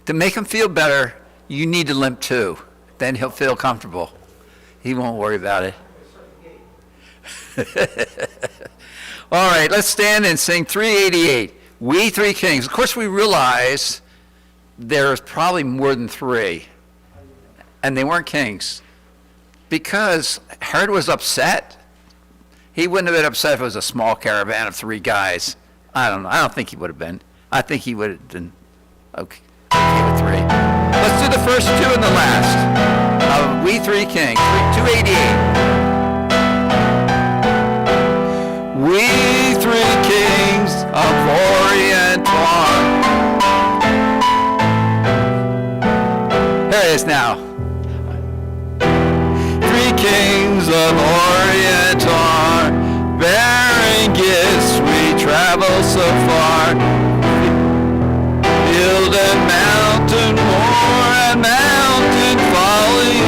To make him feel better, you need to limp too. Then he'll feel comfortable. He won't worry about it. All right, let's stand and sing 388. We Three Kings. Of course, we realize there's probably more than three. And they weren't kings. Because Herod was upset. He wouldn't have been upset if it was a small caravan of three guys. I don't know. I don't think he would have been. I think he would have been okay with three. Let's do the first two and the last of We Three Kings. 288. We three kings of Orient are. There it is now. Three kings of Orient are, bearing gifts we travel so far. Field and mountain, moor and mountain, folly,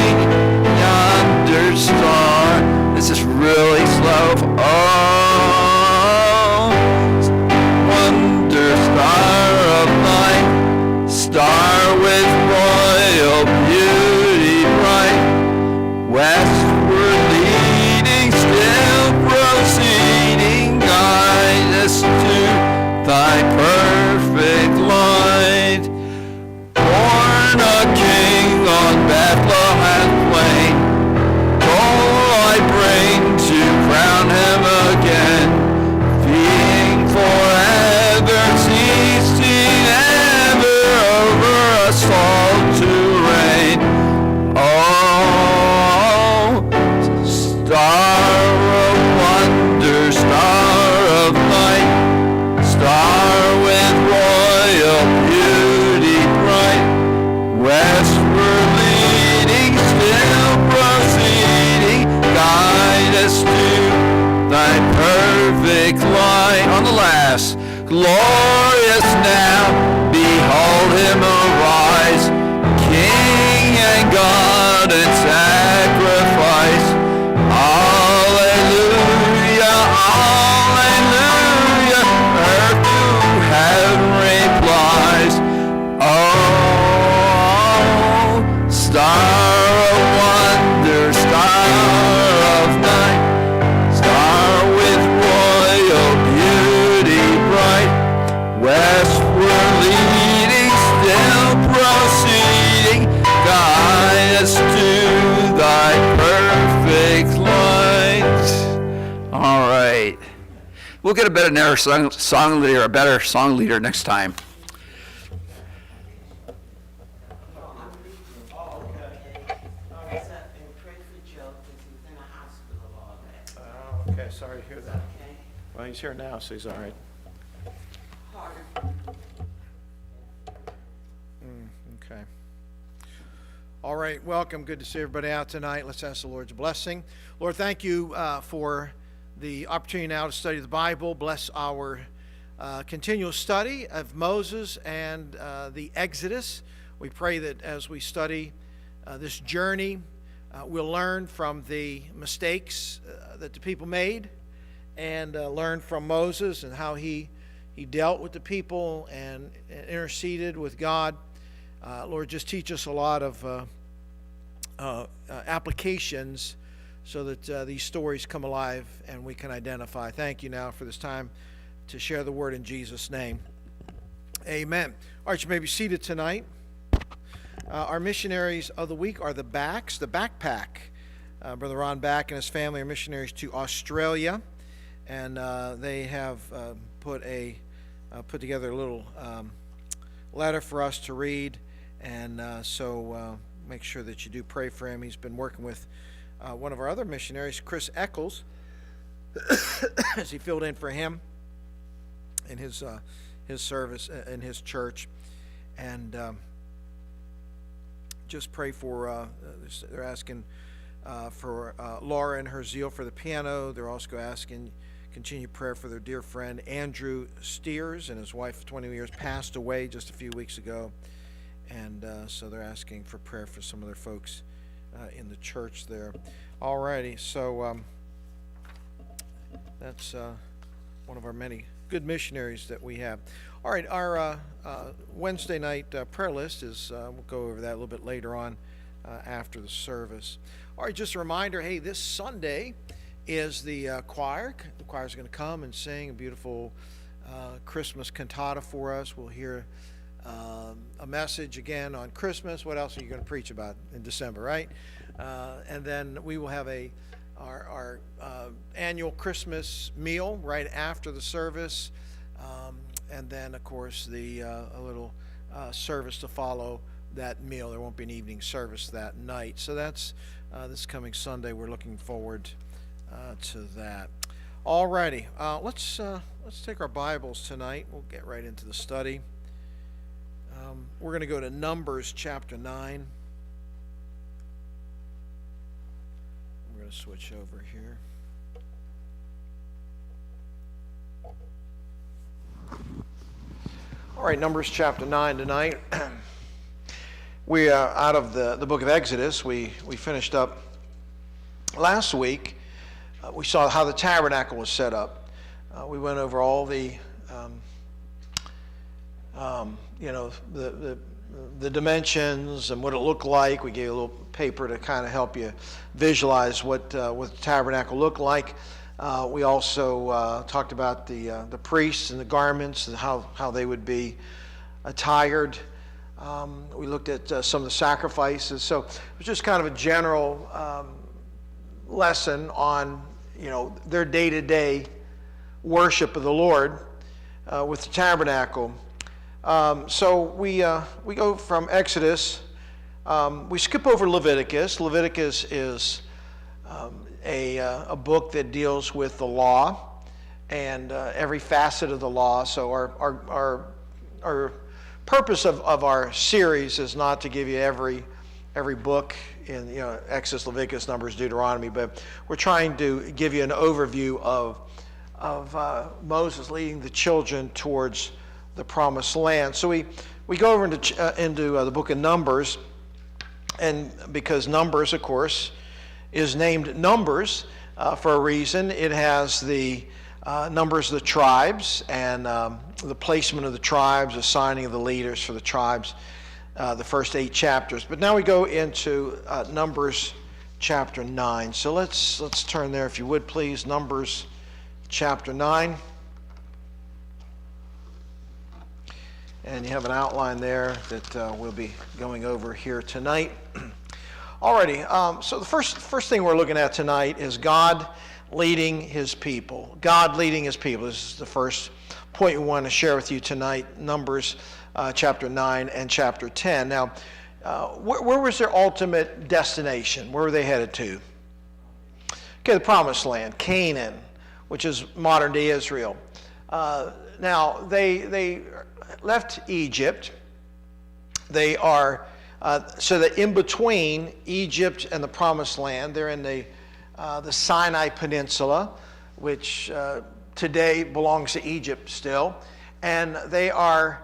yonder star. This is really slow. Oh, wonder star of light, star with royal beauty bright, westward leading, still proceeding, guide us to thy perfect light. Born a king on Bethlehem plain, I bring to crown him again, being forever ceasing ever over us all to reign. Oh, star of wonder, star of light, star with royal beauty bright, westward leading, still proceeding, guide us to thy perfect light. On the last, glorious now, behold him arise, King and God and sacrifice. Alleluia, alleluia, earth to heaven replies. Oh, star of wonder, star of night, star with royal beauty bright, westward leading, still proceeding, guide us to thy perfect light. All right. We'll get a better song leader, a better song leader next time. Okay, sorry to hear that. Well, he's here now, so he's all right. Okay. All right, welcome. Good to see everybody out tonight. Let's ask the Lord's blessing. Lord, thank you for the opportunity now to study the Bible. Bless our continual study of Moses and the Exodus. We pray that as we study this journey, we'll learn from the mistakes that the people made and learn from Moses and how he dealt with the people and interceded with God. Lord, just teach us a lot of applications so that these stories come alive and we can identify. Thank you now for this time to share the word in Jesus' name. Amen. All right, you may be seated tonight. Our missionaries of the week are the Backs, the Backpack. Brother Ron Back and his family are missionaries to Australia, and they have put together a little letter for us to read, and so make sure that you do pray for him. He's been working with one of our other missionaries, Chris Eccles, as he filled in for him in his service in his church, and just pray for. They're asking for Laura and her zeal for the piano. They're also asking continued prayer for their dear friend Andrew Steers, and his wife of 20 years passed away just a few weeks ago, and so they're asking for prayer for some of their folks in the church there. Alrighty, so that's one of our many good missionaries that we have. All right, our Wednesday night prayer list is, we'll go over that a little bit later on after the service. All right, just a reminder, hey, this Sunday is the choir. The choir is going to come and sing a beautiful Christmas cantata for us. We'll hear a message again on Christmas. What else are you going to preach about in December, right? And then we will have our annual Christmas meal right after the service, and then of course a little service to follow that meal. There won't be an evening service that night. So that's this coming Sunday. We're looking forward to that. Alrighty, let's take our Bibles tonight. We'll get right into the study. We're going to go to Numbers chapter 9. We're going to switch over here. All right, Numbers chapter 9 tonight. We are out of the book of Exodus. We finished up last week. We saw how the tabernacle was set up. We went over all the the dimensions and what it looked like. We gave you a little paper to kind of help you visualize what the tabernacle looked like. We also talked about the priests and the garments and how they would be attired. We looked at some of the sacrifices. So it was just kind of a general lesson on their day-to-day worship of the Lord with the tabernacle. So we go from Exodus. We skip over Leviticus. Leviticus is a book that deals with the law and every facet of the law. So our purpose of our series is not to give you every book in Exodus, Leviticus, Numbers, Deuteronomy, but we're trying to give you an overview of Moses leading the children towards the promised land. So we go over into the book of Numbers, and because Numbers, of course, is named Numbers for a reason. It has the numbers of the tribes and the placement of the tribes, assigning of the leaders for the tribes, the first 8 chapters. But now we go into Numbers chapter 9. So let's turn there, if you would, please. Numbers chapter 9. And you have an outline there that we'll be going over here tonight. Alrighty, so the first thing we're looking at tonight is God leading His people. God leading His people. This is the first point we want to share with you tonight, Numbers chapter 9 and chapter 10. Now, where was their ultimate destination? Where were they headed to? Okay, the Promised Land, Canaan, which is modern-day Israel. Now, they left Egypt. They are, so that in between Egypt and the Promised Land, they're in the Sinai Peninsula, which today belongs to Egypt still, and they are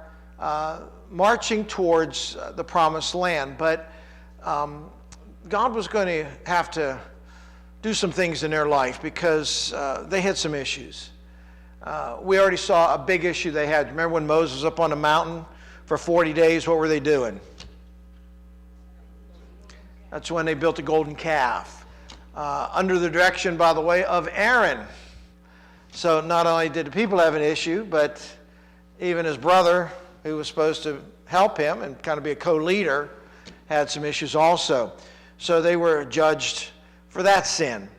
marching towards the Promised Land. But God was going to have to do some things in their life because they had some issues. We already saw a big issue they had. Remember when Moses was up on the mountain for 40 days? What were they doing? That's when they built a golden calf. Under the direction, by the way, of Aaron. So not only did the people have an issue, but even his brother, who was supposed to help him and kind of be a co-leader, had some issues also. So they were judged for that sin.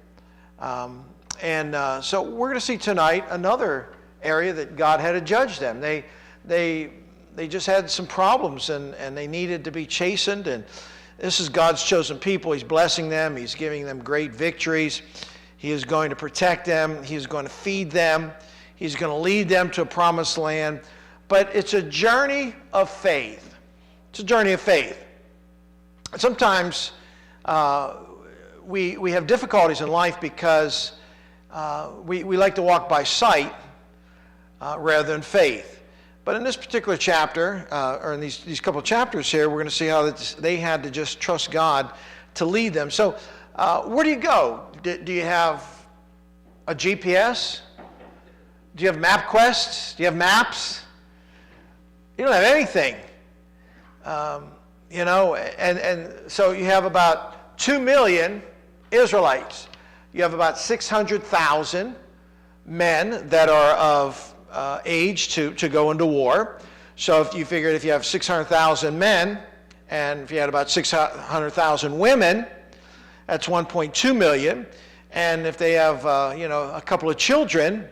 So we're going to see tonight another area that God had to judge them. They just had some problems and they needed to be chastened. And this is God's chosen people. He's blessing them. He's giving them great victories. He is going to protect them. He's going to feed them. He's going to lead them to a promised land. But it's a journey of faith. It's a journey of faith. Sometimes we have difficulties in life because we like to walk by sight rather than faith. But in this particular chapter, or in these couple of chapters here, we're going to see how they had to just trust God to lead them. So where do you go? Do you have a GPS? Do you have MapQuest? Do you have maps? You don't have anything. And so you have about 2 million Israelites. You have about 600,000 men that are of age to go into war. So if you figured if you have 600,000 men, and if you had about 600,000 women, that's 1.2 million. And if they have, a couple of children,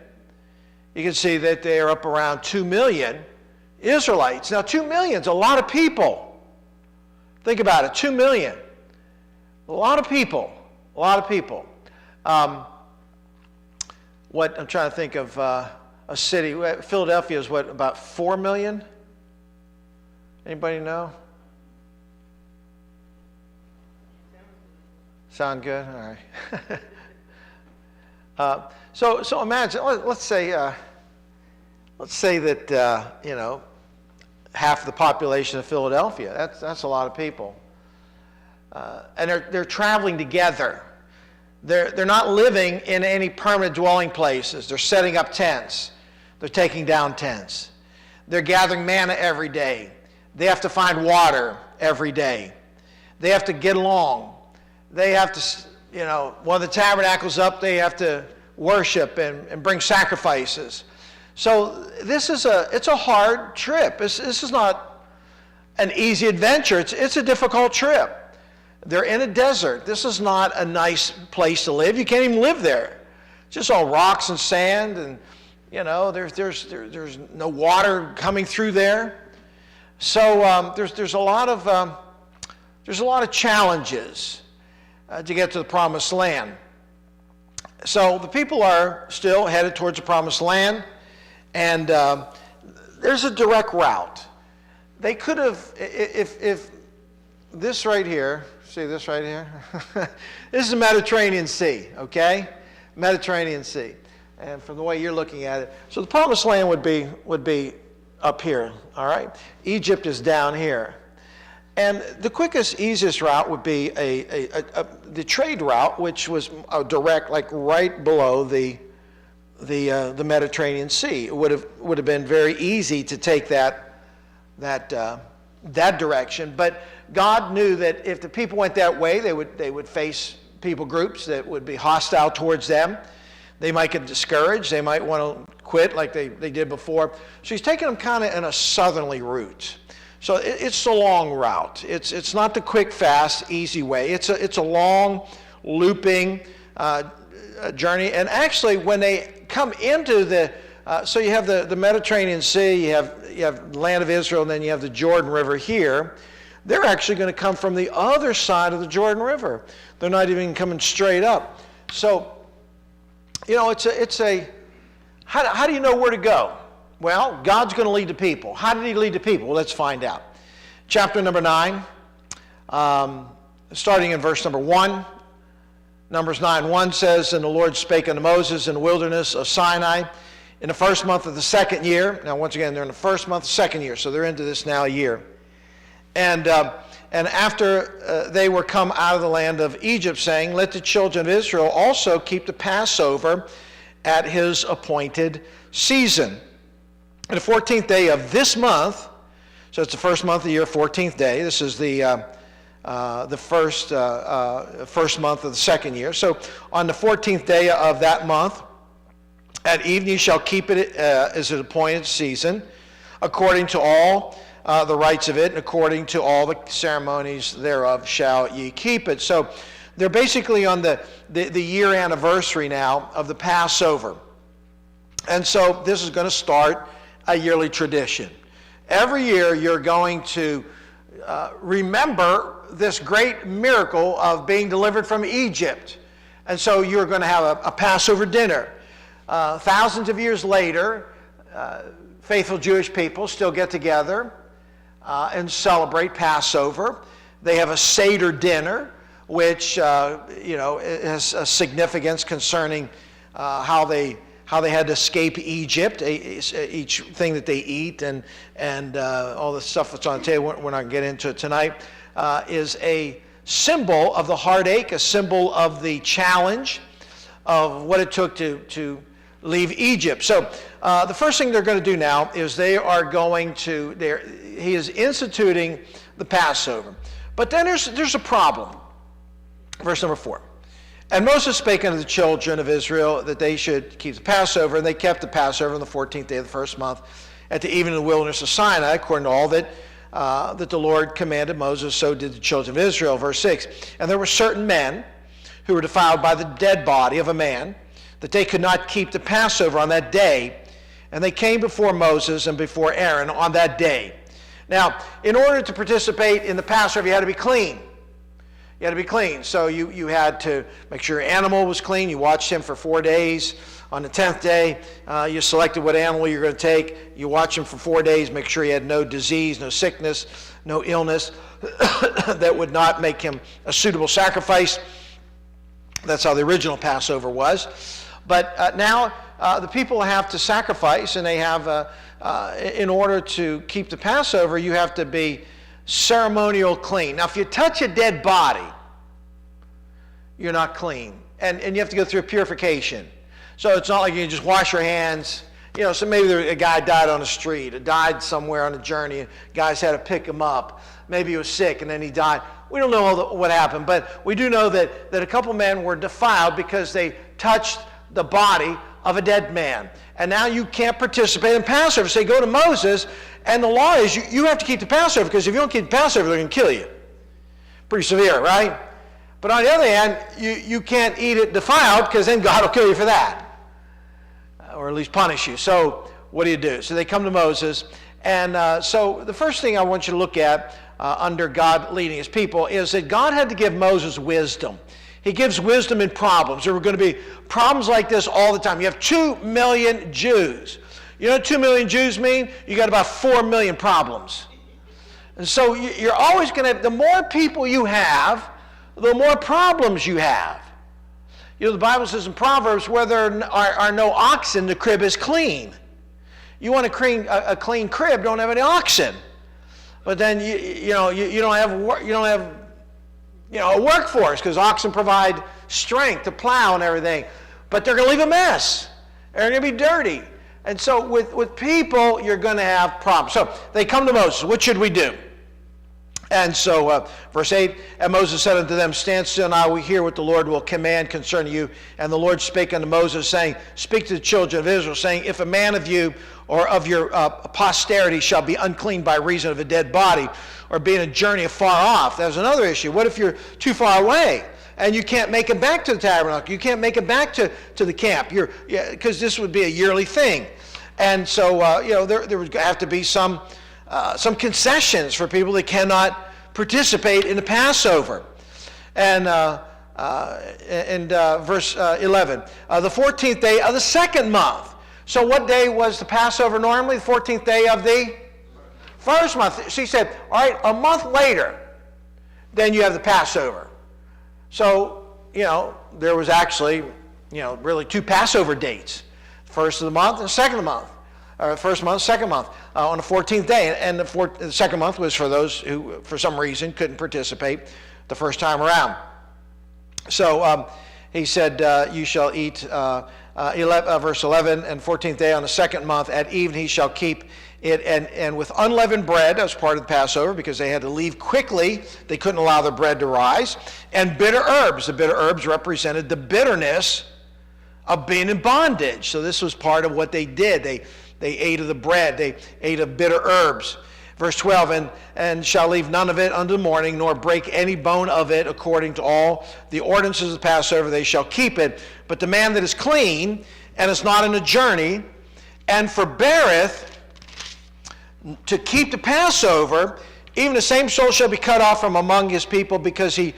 you can see that they are up around 2 million Israelites. Now, 2 million is a lot of people. Think about it, 2 million. A lot of people, a lot of people. I'm trying to think of a city. Philadelphia is what, about 4 million? Anybody know? Sound good? All right. So imagine, let's say that half the population of Philadelphia. That's a lot of people, and they're traveling together. They're not living in any permanent dwelling places. They're setting up tents. They're taking down tents. They're gathering manna every day. They have to find water every day. They have to get along. They have to, when the tabernacle's up, they have to worship and bring sacrifices. So it's a hard trip. This is not an easy adventure. It's a difficult trip. They're in a desert. This is not a nice place to live. You can't even live there. It's just all rocks and sand, and there's no water coming through there. So there's a lot of challenges to get to the promised land. So the people are still headed towards the promised land, and there's a direct route. They could have, if this right here, see this right here? This is the Mediterranean Sea, okay? Mediterranean Sea. And from the way you're looking at it, so the promised land would be up here, all right? Egypt is down here. And the quickest, easiest route would be the trade route, which was a direct, like right below the Mediterranean Sea. It would have been very easy to take that direction. But God knew that if the people went that way, they would face people groups that would be hostile towards them. They might get discouraged. They might want to quit like they did before. So he's taking them kind of in a southerly route. So it's the long route. It's not the quick, fast, easy way. It's a long, looping journey. And actually, when they come into so you have the Mediterranean Sea, you have the land of Israel, and then you have the Jordan River here. They're actually going to come from the other side of the Jordan River. They're not even coming straight up. So, how do you know where to go? Well, God's going to lead the people. How did he lead the people? Well, let's find out. Chapter number 9, starting in verse number 1. Numbers 9:1 says, "And the Lord spake unto Moses in the wilderness of Sinai in the first month of the second year." Now, once again, they're in the first month of the second year, so they're into this now a year. And after they were come out of the land of Egypt, saying, "Let the children of Israel also keep the Passover at his appointed season. And the 14th day of this month," so it's the first month of the year, 14th day. This is the first month of the second year. So on the 14th day of that month, at evening you shall keep it as an appointed season, according to all the rites of it, and according to all the ceremonies thereof shall ye keep it. So they're basically on the year anniversary now of the Passover. And so this is going to start a yearly tradition. Every year you're going to remember this great miracle of being delivered from Egypt. And so you're going to have a Passover dinner. Thousands of years later, faithful Jewish people still get together and celebrate Passover. They have a Seder dinner, which has a significance concerning how they had to escape Egypt. Each thing that they eat and all the stuff that's on the table, we're not going to get into it tonight, is a symbol of the heartache, a symbol of the challenge of what it took to leave Egypt. So the first thing they're going to do now is he is instituting the Passover. But then there's a problem. Verse number 4. And Moses spake unto the children of Israel that they should keep the Passover, and they kept the Passover on the 14th day of the first month at the evening in the wilderness of Sinai, according to all that the Lord commanded Moses, so did the children of Israel. Verse 6. And there were certain men who were defiled by the dead body of a man, that they could not keep the Passover on that day, and they came before Moses and before Aaron on that day. Now, in order to participate in the Passover, you had to be clean. You had to be clean. So you had to make sure your animal was clean. You watched him for 4 days. On the 10th day, you selected what animal you're going to take. You watch him for 4 days, make sure he had no disease, no sickness, no illness that would not make him a suitable sacrifice. That's how the original Passover was. But now the people have to sacrifice, and they have, in order to keep the Passover, you have to be ceremonial clean. Now, if you touch a dead body, you're not clean. And you have to go through a purification. So it's not like you can just wash your hands. So maybe a guy died on the street, or died somewhere on a journey, guys had to pick him up. Maybe he was sick and then he died. We don't know what happened, but we do know that a couple men were defiled because they touched the body of a dead man. And now you can't participate in Passover. So they go to Moses, and the law is you have to keep the Passover, because if you don't keep the Passover, they're going to kill you. Pretty severe, right? But on the other hand, you can't eat it defiled, because then God will kill you for that, or at least punish you. So what do? So they come to Moses, and so the first thing I want you to look at under God leading his people is that God had to give Moses wisdom. He gives wisdom in problems. There were going to be problems like this all the time. You have 2 million Jews. You know what 2 million Jews mean? You got about 4 million problems. And so you're always going to have, the more people you have, the more problems you have. The Bible says in Proverbs, where there are no oxen, the crib is clean. You want a clean crib, don't have any oxen. But then you don't have a workforce, because oxen provide strength to plow and everything. But they're going to leave a mess. They're going to be dirty. And so with people, you're going to have problems. So they come to Moses. What should we do? And so verse 8, and Moses said unto them, stand still, and I will hear what the Lord will command concerning you. And the Lord spake unto Moses, saying, speak to the children of Israel, saying, if a man of you or of your posterity shall be unclean by reason of a dead body, or being a journey afar off. There's another issue. What if you're too far away and you can't make it back to the tabernacle? You can't make it back to the camp, because this would be a yearly thing. And so there would have to be some concessions for people that cannot participate in the Passover. And verse 11, the 14th day of the second month. So what day was the Passover normally? The 14th day of the first month. She said, all right, a month later, then you have the Passover. So, there was actually, really 2 Passover dates. First of the month and second of the month. Or first month, second month, on the 14th day. And the second month was for those who, for some reason, couldn't participate the first time around. So he said, you shall eat, verse 11, and 14th day on the second month, at even he shall keep it, and with unleavened bread as part of the Passover, because they had to leave quickly. They couldn't allow the bread to rise. And bitter herbs. The bitter herbs represented the bitterness of being in bondage. So this was part of what they did. They ate of the bread. They ate of bitter herbs. Verse 12, and shall leave none of it unto the morning, nor break any bone of it, according to all the ordinances of the Passover, they shall keep it. But the man that is clean, and is not in a journey, and forbeareth to keep the Passover, even the same soul shall be cut off from among his people, because he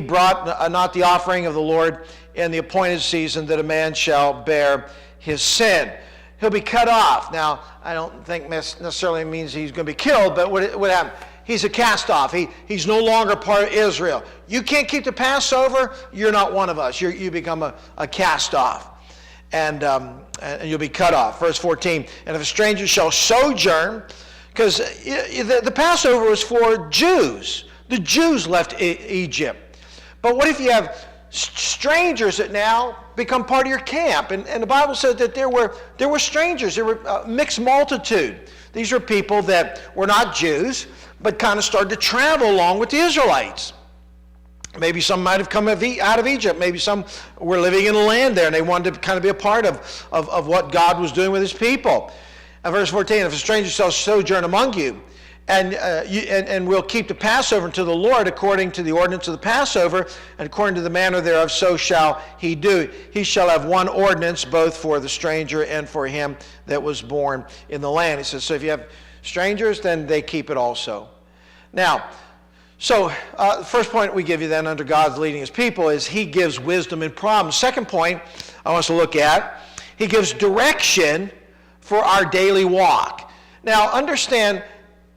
brought not the offering of the Lord in the appointed season, that a man shall bear his sin. He'll be cut off. Now, I don't think necessarily means he's going to be killed, but what happened? He's a cast off. He's no longer part of Israel. You can't keep the Passover, you're not one of us. You become a cast off. And you'll be cut off. Verse 14, and if a stranger shall sojourn, because the Passover was for Jews. The Jews left Egypt. But what if you have strangers that now become part of your camp. And the Bible says that there were strangers. There were a mixed multitude. These were people that were not Jews, but kind of started to travel along with the Israelites. Maybe some might have come out of Egypt. Maybe some were living in the land there, and they wanted to kind of be a part of what God was doing with his people. Verse 14, if a stranger shall sojourn among you, and will keep the Passover unto the Lord according to the ordinance of the Passover, and according to the manner thereof, so shall he do. He shall have one ordinance, both for the stranger and for him that was born in the land. He says, so if you have strangers, then they keep it also. Now, so the first point we give you then under God's leading his people is he gives wisdom in problems. Second point I want us to look at, he gives direction for our daily walk. Now, understand,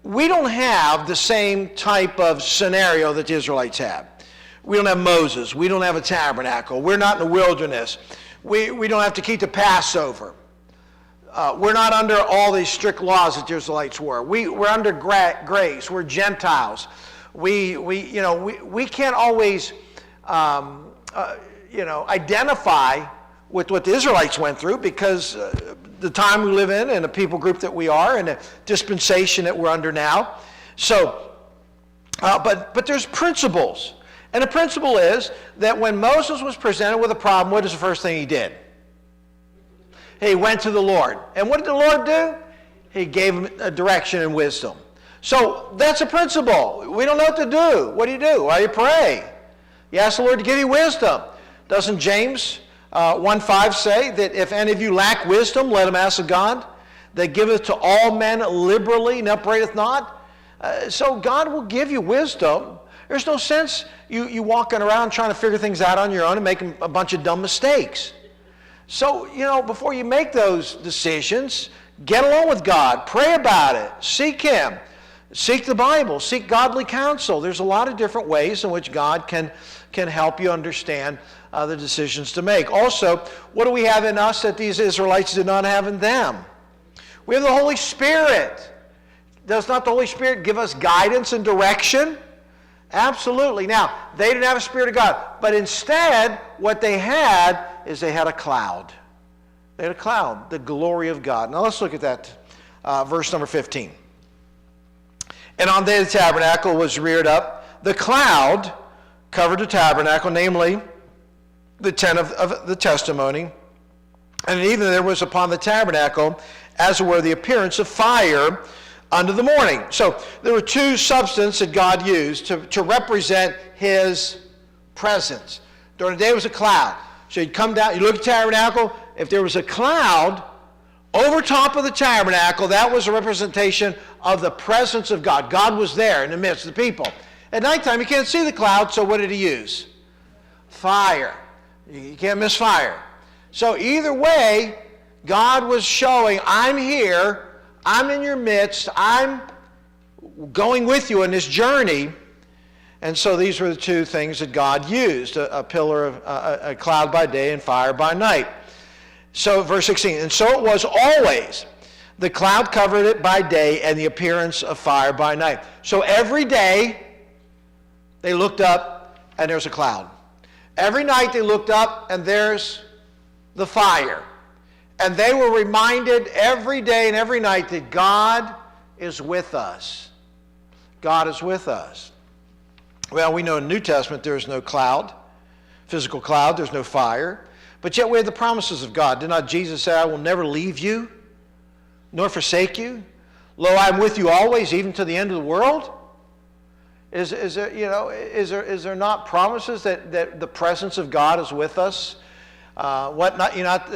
we don't have the same type of scenario that the Israelites had. We don't have Moses. We don't have a tabernacle. We're not in the wilderness. We don't have to keep the Passover. We're not under all these strict laws that the Israelites were. We're under grace. We're Gentiles. We can't always identify with what the Israelites went through because the time we live in and the people group that we are and the dispensation that we're under now. So, but there's principles. And the principle is that when Moses was presented with a problem, what is the first thing he did? He went to the Lord. And what did the Lord do? He gave him a direction and wisdom. So that's a principle. We don't know what to do. What do? Well, you pray. You ask the Lord to give you wisdom. Doesn't James 1:5 say that if any of you lack wisdom, let him ask of God, that giveth to all men liberally and upbraideth not? So God will give you wisdom. There's no sense you walking around trying to figure things out on your own and making a bunch of dumb mistakes. So, before you make those decisions, get along with God. Pray about it. Seek him. Seek the Bible. Seek godly counsel. There's a lot of different ways in which God can help you understand the decisions to make. Also, what do we have in us that these Israelites did not have in them? We have the Holy Spirit. Does not the Holy Spirit give us guidance and direction? Absolutely. Now, they didn't have a Spirit of God, but instead, what they had is they had a cloud. They had a cloud, the glory of God. Now, let's look at that, verse number 15. And on the day the tabernacle was reared up, the cloud covered the tabernacle, namely the tent of the testimony. And even there was upon the tabernacle, as it were, the appearance of fire unto the morning. So there were two substances that God used to represent his presence. During the day it was a cloud. So you'd come down, you look at the tabernacle, if there was a cloud over top of the tabernacle, that was a representation of the presence of God. God was there in the midst of the people. At nighttime, you can't see the cloud, so what did he use? Fire. You can't miss fire. So either way, God was showing, I'm here, I'm in your midst, I'm going with you on this journey. And so these were the two things that God used, a pillar of a cloud by day and fire by night. So verse 16, and so it was always. The cloud covered it by day and the appearance of fire by night. So every day they looked up and there's a cloud. Every night they looked up and there's the fire. And they were reminded every day and every night that God is with us. God is with us. Well, we know in the New Testament there is no cloud, physical cloud, there's no fire. But yet we have the promises of God. Did not Jesus say, I will never leave you, nor forsake you? Lo, I am with you always, even to the end of the world? Is there not promises that the presence of God is with us? Know you not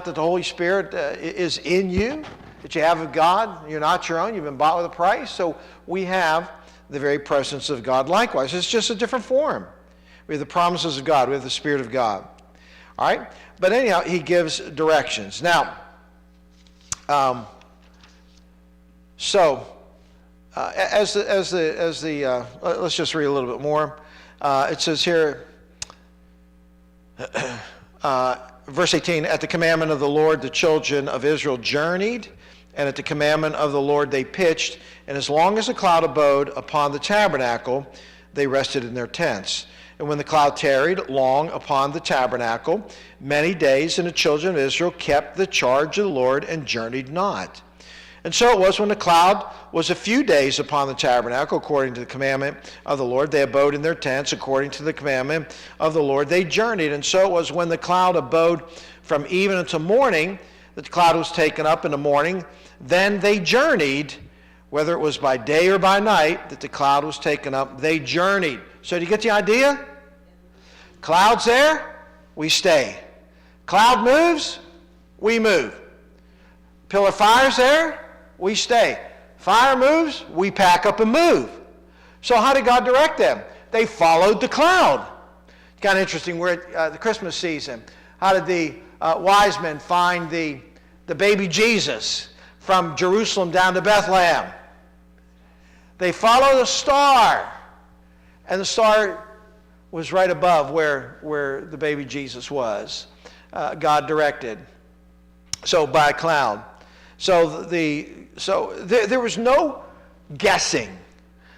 that the Holy Spirit is in you, that you have of God? You're not your own. You've been bought with a price. So we have the very presence of God likewise. It's just a different form. We have the promises of God. We have the Spirit of God. All right? But anyhow, he gives directions. Now, let's just read a little bit more. It says here, verse 18, at the commandment of the Lord, the children of Israel journeyed, and at the commandment of the Lord they pitched, and as long as the cloud abode upon the tabernacle, they rested in their tents. And when the cloud tarried long upon the tabernacle many days, and the children of Israel kept the charge of the Lord and journeyed not. And so it was when the cloud was a few days upon the tabernacle, according to the commandment of the Lord, they abode in their tents, according to the commandment of the Lord, they journeyed. And so it was when the cloud abode from even until morning, that the cloud was taken up in the morning, then they journeyed, whether it was by day or by night, that the cloud was taken up, they journeyed. So do you get the idea? Cloud's there, we stay. Cloud moves, we move. Pillar fire's there, we stay. Fire moves, we pack up and move. So how did God direct them? They followed the cloud. Kind of interesting, we're at the Christmas season. How did the wise men find the baby Jesus from Jerusalem down to Bethlehem? They followed the star, and the star was right above where the baby Jesus was. God directed. So by a cloud. So there was no guessing.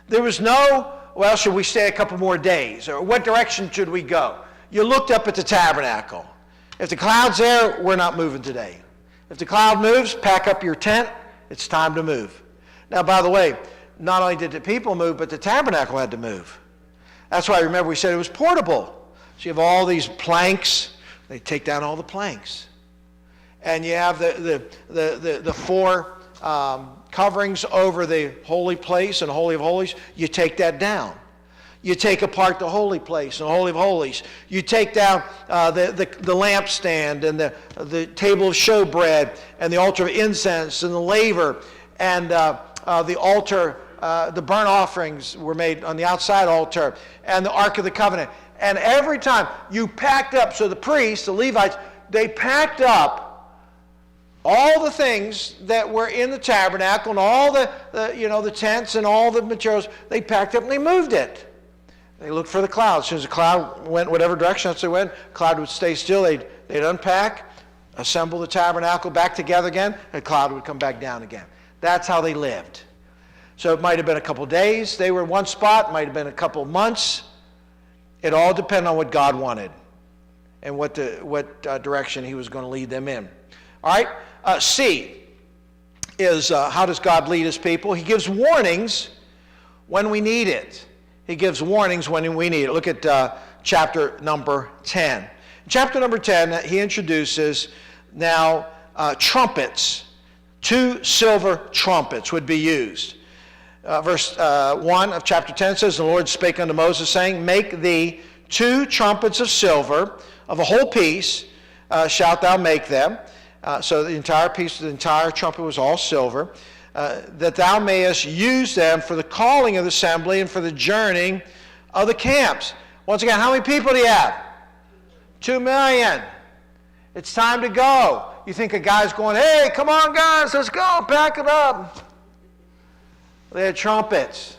There was no, well, should we stay a couple more days? Or what direction should we go? You looked up at the tabernacle. If the cloud's there, we're not moving today. If the cloud moves, pack up your tent. It's time to move. Now, by the way, not only did the people move, but the tabernacle had to move. That's why, remember, we said it was portable. So you have all these planks. They take down all the planks. And you have the four coverings over the holy place and Holy of Holies. You take that down. You take apart the holy place and the Holy of Holies. You take down the lampstand and the table of showbread and the altar of incense and the laver and the altar. The burnt offerings were made on the outside altar and the Ark of the Covenant. And every time you packed up, so the priests, the Levites, they packed up all the things that were in the tabernacle and all the tents and all the materials. They packed up and they moved it. They looked for the cloud. As soon as the cloud went whatever direction they went, the cloud would stay still. They'd unpack, assemble the tabernacle back together again, and the cloud would come back down again. That's how they lived. So it might have been a couple days they were in one spot, it might have been a couple months. It all depended on what God wanted and what direction he was going to lead them in. All right, C is how does God lead his people? He gives warnings when we need it. He gives warnings when we need it. Look at chapter number 10. In chapter number 10, he introduces now trumpets. 2 silver trumpets would be used. Verse 1 of chapter 10 says, the Lord spake unto Moses, saying, make thee 2 trumpets of silver, of a whole piece shalt thou make them. So the entire piece, the entire trumpet was all silver, that thou mayest use them for the calling of the assembly and for the journeying of the camps. Once again, how many people do you have? 2 million. It's time to go. You think a guy's going, hey, come on guys, let's go, pack it up. They had trumpets.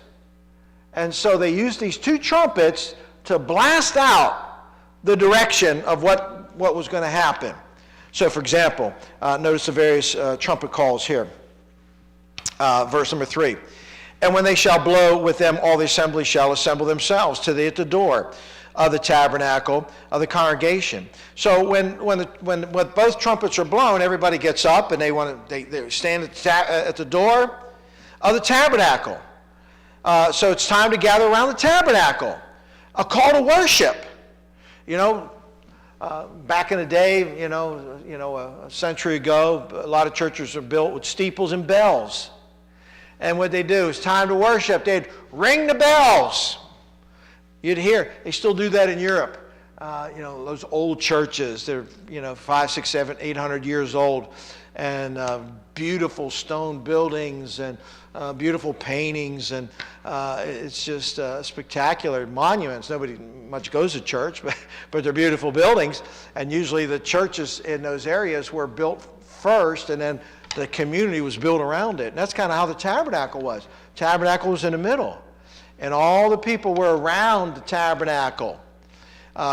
And so they used these 2 trumpets to blast out the direction of what was going to happen. So, for example, notice the various trumpet calls here. Verse number 3. And when they shall blow with them, all the assembly shall assemble themselves to thee at the door of the tabernacle of the congregation. So when both trumpets are blown, everybody gets up and they stand at the door of the tabernacle. So it's time to gather around the tabernacle. A call to worship. Back in the day, a century ago, a lot of churches were built with steeples and bells. And what they do is time to worship. They'd ring the bells. You'd hear, they still do that in Europe. Those old churches, they're, 5, 6, 7, 800 years old. And beautiful stone buildings and beautiful paintings, and it's just spectacular monuments. Nobody much goes to church, but they're beautiful buildings. And usually the churches in those areas were built first, and then the community was built around it. And that's kind of how the tabernacle was. Tabernacle was in the middle, and all the people were around the tabernacle,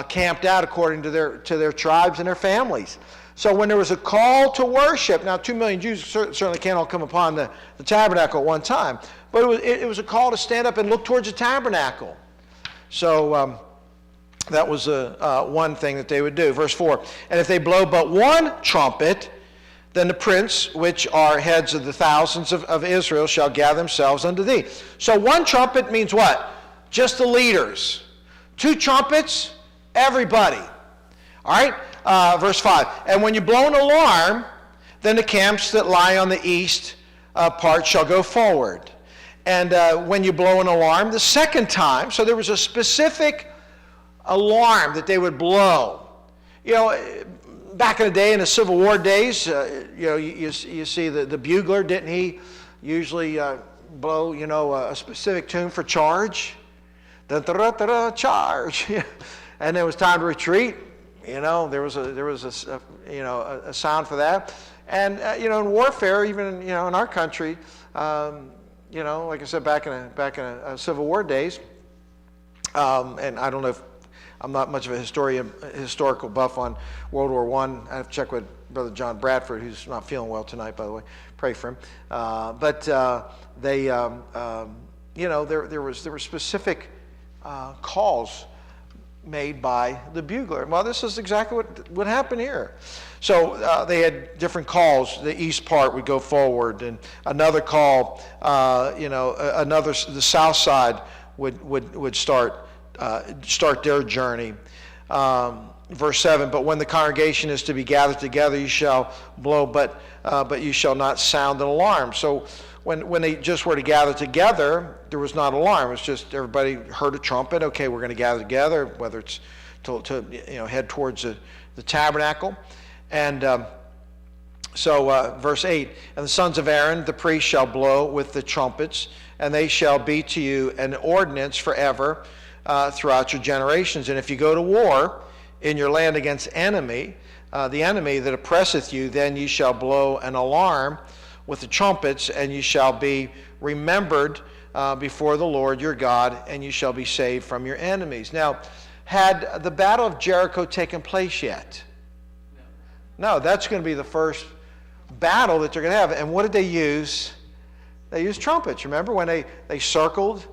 camped out according to their tribes and their families. So when there was a call to worship, now 2 million Jews certainly can't all come upon the tabernacle at one time, but it was a call to stand up and look towards the tabernacle. So That was one thing that they would do. Verse 4, and if they blow but one trumpet, then the prince, which are heads of the thousands of Israel, shall gather themselves unto thee. So one trumpet means what? Just the leaders. Two trumpets, everybody. All right, verse 5, and when you blow an alarm, then the camps that lie on the east part shall go forward. And when you blow an alarm the second time, so there was a specific alarm that they would blow. You know, back in the day, in the Civil War days, you see the bugler, didn't he usually blow, a specific tune for charge? Charge. And it was time to retreat. There was a sound for that. And in warfare, even in our country, like I said, back in a Civil War days, and I don't know if I'm not much of a historical buff on World War I. I have to check with Brother John Bradford, who's not feeling well tonight, by the way. Pray for him. There were specific calls made by the bugler. Well, this is exactly what happened here. So they had different calls. The east part would go forward, and another call, the south side would start their journey. Verse 7, but when the congregation is to be gathered together, you shall blow, but you shall not sound an alarm. So when they just were to gather together, there was not an alarm. It was just everybody heard a trumpet. Okay, we're going to gather together, whether it's to head towards the tabernacle. And so verse 8, and the sons of Aaron, the priest, shall blow with the trumpets, and they shall be to you an ordinance forever throughout your generations. And if you go to war in your land against the enemy that oppresseth you, then you shall blow an alarm with the trumpets, and you shall be remembered before the Lord your God, and you shall be saved from your enemies. Now, had the battle of Jericho taken place yet? No, that's going to be the first battle that they're going to have. And what did they use? They used trumpets. Remember when they circled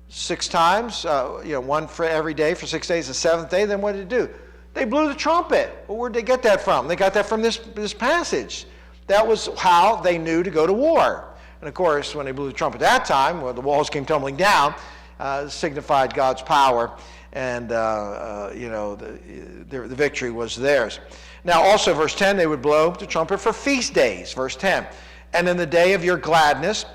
6 times, one for every day for 6 days, the seventh day, then what did it do? They blew the trumpet. Well, where did they get that from? They got that from this passage. That was how they knew to go to war. And of course, when they blew the trumpet that time, well, the walls came tumbling down, signified God's power, and the victory was theirs. Now also, verse 10, they would blow the trumpet for feast days. Verse 10, and in the day of your gladness,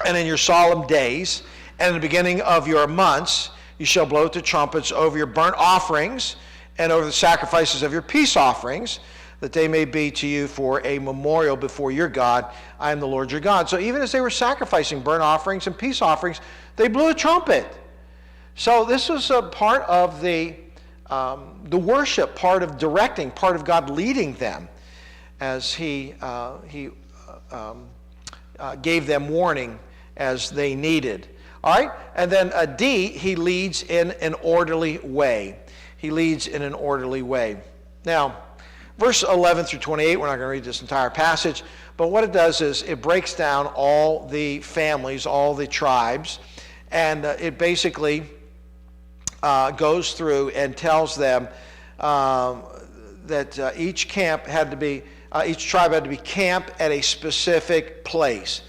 and in your solemn days, and in the beginning of your months, you shall blow the trumpets over your burnt offerings, and over the sacrifices of your peace offerings, that they may be to you for a memorial before your God. I am the Lord your God. So even as they were sacrificing burnt offerings and peace offerings, they blew a trumpet. So this was a part of the worship, part of directing, part of God leading them as he gave them warning as they needed. All right? And then D, he leads in an orderly way. He leads in an orderly way. Now, verse 11 through 28, we're not going to read this entire passage, but what it does is it breaks down all the families, all the tribes, and it basically goes through and tells them that each tribe had to be camped at a specific place.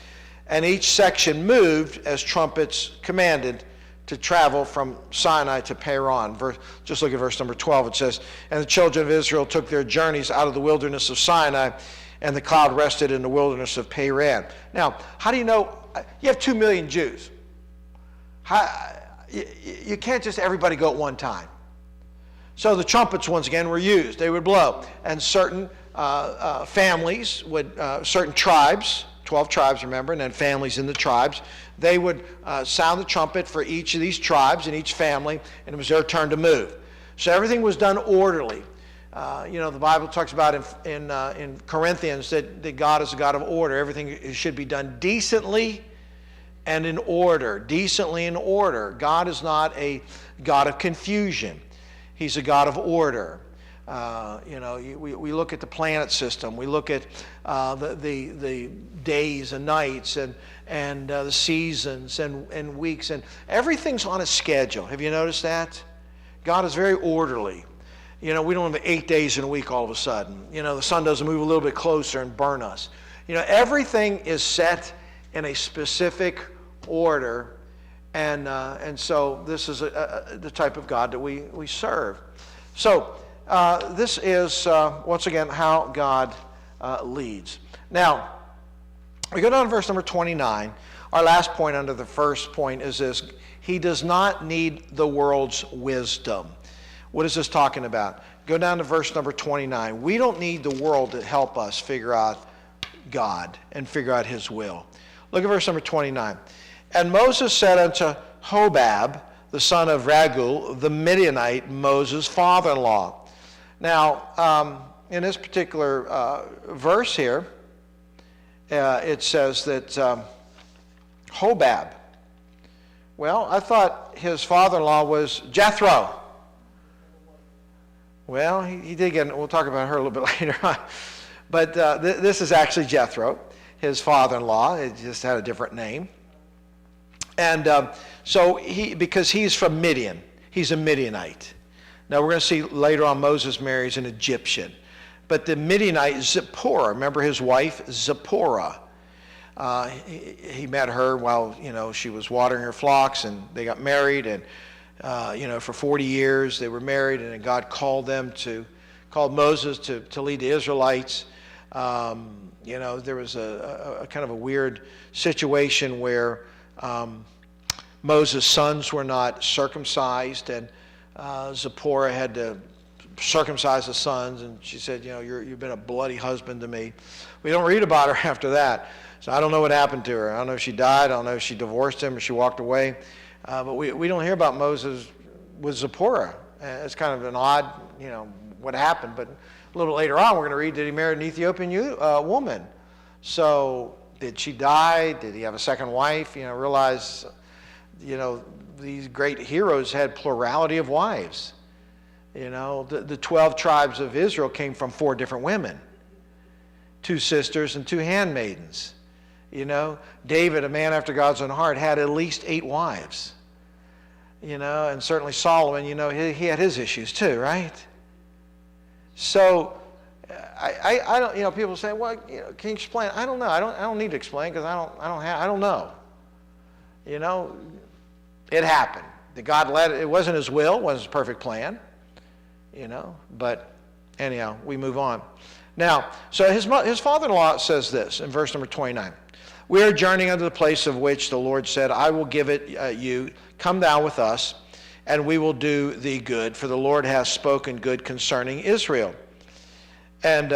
And each section moved as trumpets commanded to travel from Sinai to Paran. Just look at verse number 12. It says, and the children of Israel took their journeys out of the wilderness of Sinai, and the cloud rested in the wilderness of Paran. Now, how do you know? You have 2 million Jews. You can't just everybody go at one time. So the trumpets, once again, were used. They would blow. And certain families, certain tribes, 12 tribes, remember, and then families in the tribes, they would sound the trumpet for each of these tribes and each family, and it was their turn to move. So everything was done orderly. The Bible talks about in Corinthians that God is a God of order. Everything should be done decently and in order. Decently in order. God is not a God of confusion. He's a God of order. We look at the planet system. We look at the days and nights and the seasons and weeks, and everything's on a schedule. Have you noticed that? God is very orderly. We don't have 8 days in a week all of a sudden. The sun doesn't move a little bit closer and burn us. Everything is set in a specific order, and so this is the type of God that we serve. So this is, once again, how God leads. Now, we go down to verse number 29. Our last point under the first point is this: he does not need the world's wisdom. What is this talking about? Go down to verse number 29. We don't need the world to help us figure out God and figure out his will. Look at verse number 29. And Moses said unto Hobab, the son of Ragul, the Midianite, Moses' father-in-law. Now, in this particular verse here, it says that Hobab, well, I thought his father-in-law was Jethro. Well, he did get, we'll talk about her a little bit later on. But this is actually Jethro, his father-in-law. It just had a different name. And so because he's from Midian, he's a Midianite. Now we're going to see later on Moses marries an Egyptian. But the Midianite Zipporah, remember his wife Zipporah. He met her while she was watering her flocks, and they got married, and for 40 years they were married, and then God called Moses to lead the Israelites. There was a kind of a weird situation where Moses' sons were not circumcised, and Zipporah had to circumcise the sons, and she said, you've been a bloody husband to me. We don't read about her after that, so I don't know what happened to her. I don't know if she died, I don't know if she divorced him or she walked away, but we don't hear about Moses with Zipporah. It's kind of an odd, what happened, but a little later on we're going to read that he married an Ethiopian woman. So did she die? Did he have a second wife? Realize, these great heroes had plurality of wives. The 12 tribes of Israel came from 4 different women, 2 sisters and 2 handmaidens. David, a man after God's own heart, had at least 8 wives. And certainly Solomon, he had his issues too, right? So I don't, people say, well, can you explain? I don't know. I don't need to explain because I don't know. It happened. That God led it. It wasn't his will, it wasn't his perfect plan. But anyhow, we move on. Now, so his father-in-law says this in verse number 29. We are journeying unto the place of which the Lord said, I will give it you. Come thou with us, and we will do thee good, for the Lord hath spoken good concerning Israel. And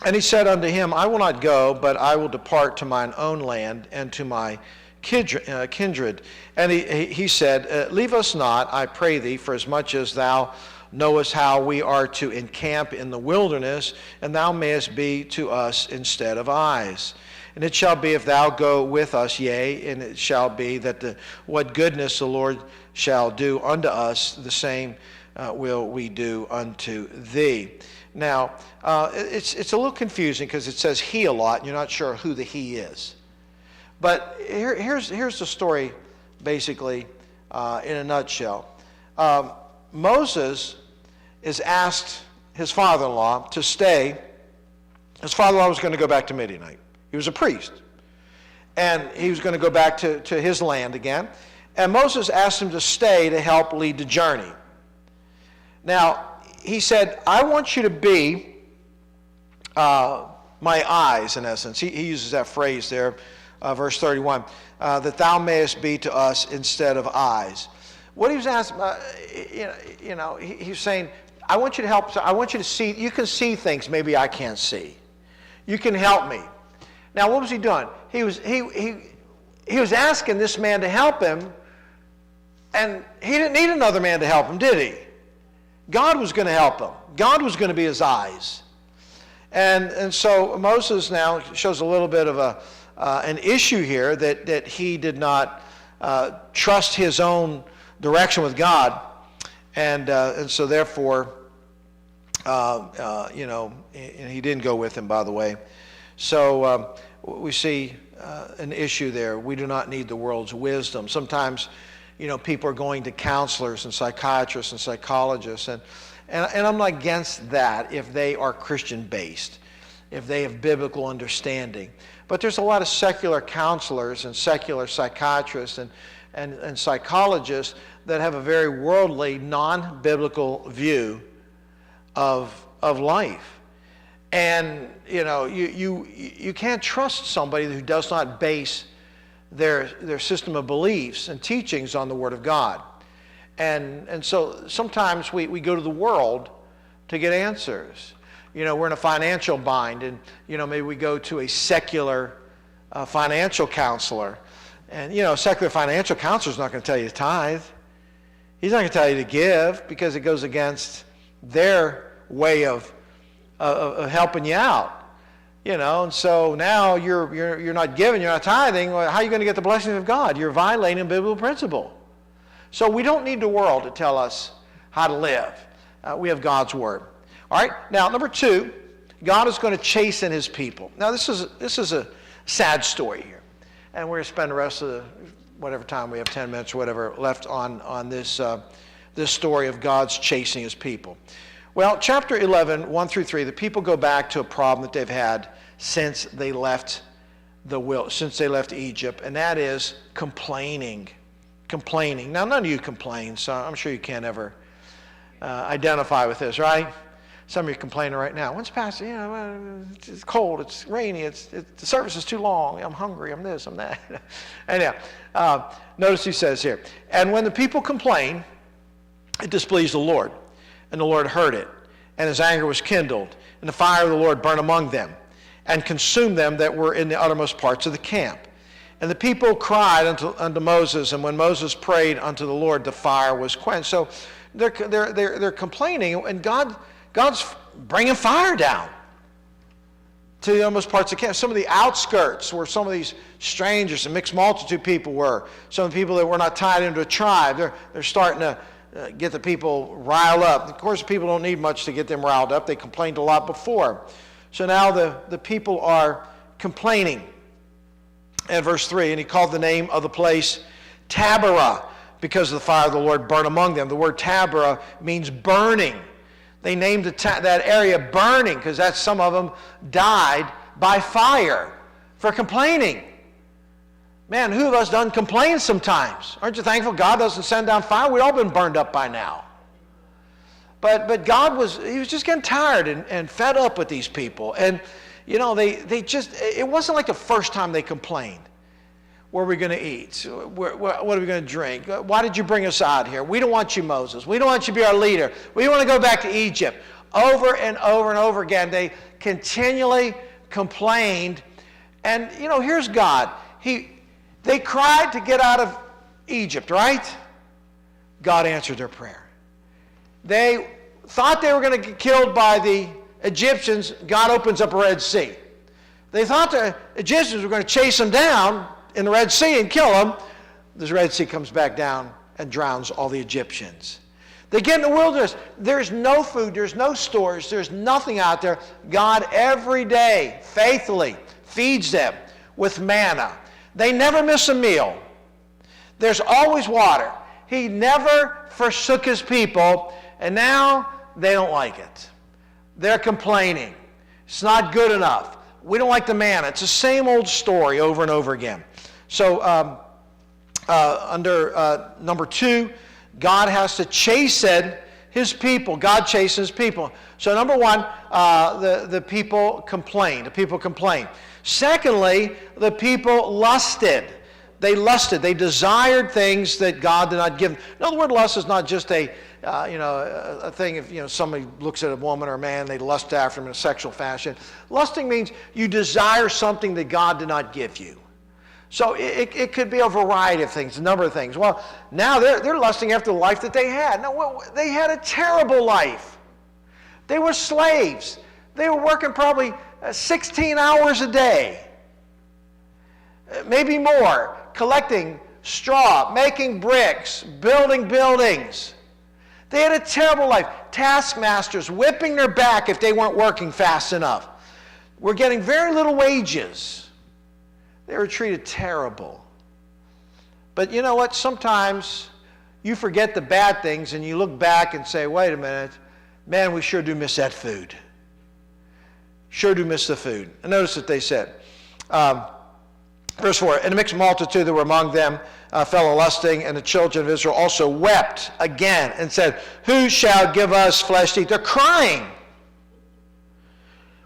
he said unto him, I will not go, but I will depart to mine own land and to my kindred. And he said, leave us not, I pray thee, for as much as thou knowest how we are to encamp in the wilderness, and thou mayest be to us instead of eyes. And it shall be, if thou go with us, yea, and it shall be that what goodness the Lord shall do unto us, the same will we do unto thee. Now, it's a little confusing because it says he a lot, and you're not sure who the he is. But here's the story, basically, in a nutshell. Moses is asked his father-in-law to stay. His father-in-law was going to go back to Midianite. He was a priest. And he was going to go back to his land again. And Moses asked him to stay to help lead the journey. Now, he said, I want you to be my eyes, in essence. He uses that phrase there, verse 31, that thou mayest be to us instead of eyes. What he was asking, he's saying, I want you to help, I want you to see, you can see things maybe I can't see. You can help me. Now, what was he doing? He was asking this man to help him, and he didn't need another man to help him, did he? God was going to help him. God was going to be his eyes. And so Moses now shows a little bit of an issue here that he did not trust his own direction with God, and so therefore, and he didn't go with him, by the way. So we see an issue there. We do not need the world's wisdom. Sometimes, people are going to counselors and psychiatrists and psychologists, and I'm not against that if they are Christian-based, if they have biblical understanding. But there's a lot of secular counselors and secular psychiatrists and psychologists that have a very worldly, non-biblical view of life. And you can't trust somebody who does not base their system of beliefs and teachings on the Word of God. And so sometimes we go to the world to get answers. We're in a financial bind, and maybe we go to a secular financial counselor. And a secular financial counselor is not going to tell you to tithe. He's not going to tell you to give, because it goes against their way of helping you out. And so now you're not giving, you're not tithing. Well, how are you going to get the blessings of God? You're violating biblical principle. So we don't need the world to tell us how to live. We have God's Word. All right. Now, number 2, God is going to chasten His people. Now, this is a sad story here, and we're going to spend the rest of whatever time we have, 10 minutes or whatever, left on this story of God's chastening His people. Well, chapter 11, 1 through 3, the people go back to a problem that they've had since they left Egypt, and that is complaining. Now, none of you complain, so I'm sure you can't ever identify with this, right? Some of you are complaining right now. When's Pastor? It's cold, it's rainy, the service is too long, I'm hungry, I'm this, I'm that. Anyhow, notice he says here, and when the people complained, it displeased the Lord. And the Lord heard it, and His anger was kindled, and the fire of the Lord burned among them, and consumed them that were in the uttermost parts of the camp. And the people cried unto Moses, and when Moses prayed unto the Lord, the fire was quenched. So they're complaining, and God's bringing fire down to the uttermost parts of the camp. Some of the outskirts where some of these strangers and mixed multitude people were, some of the people that were not tied into a tribe, they're starting to get the people riled up. Of course, people don't need much to get them riled up. They complained a lot before. So now the people are complaining. And verse 3, and he called the name of the place Taberah, because the fire of the Lord burned among them. The word Taberah means burning. They named that area burning because some of them died by fire for complaining. Man, who of us doesn't complain sometimes? Aren't you thankful God doesn't send down fire? We've all been burned up by now. But God was just getting tired and fed up with these people. And, it wasn't like the first time they complained. Where are we going to eat? What are we going to drink? Why did you bring us out here? We don't want you, Moses. We don't want you to be our leader. We want to go back to Egypt. Over and over and over again, they continually complained. And, here's God. They cried to get out of Egypt, right? God answered their prayer. They thought they were going to get killed by the Egyptians. God opens up a Red Sea. They thought the Egyptians were going to chase them down in the Red Sea and kill them. The Red Sea comes back down and drowns all the Egyptians. They get in the wilderness. There's no food. There's no stores. There's nothing out there. God every day faithfully feeds them with manna. They never miss a meal. There's always water. He never forsook His people, and now they don't like it. They're complaining. It's not good enough. We don't like the manna. It's the same old story over and over again. So under number 2, God has to chasten His people. God chastens people. So number 1, the people complained. The people complained. Secondly, the people lusted. They lusted. They desired things that God did not give them. Now, the word lust is not just a thing if somebody looks at a woman or a man, they lust after them in a sexual fashion. Lusting means you desire something that God did not give you. So it could be a variety of things, a number of things. Well, now they're lusting after the life that they had. Now, they had a terrible life. They were slaves. They were working probably 16 hours a day, maybe more, collecting straw, making bricks, building buildings. They had a terrible life. Taskmasters whipping their back if they weren't working fast enough. Were getting very little wages. They were treated terrible. But you know what? Sometimes you forget the bad things and you look back and say, wait a minute, man, we sure do miss that food. Sure do miss the food. And notice what they said. Verse 4, and a mixed multitude that were among them fell a-lusting, and the children of Israel also wept again and said, who shall give us flesh to eat? They're crying.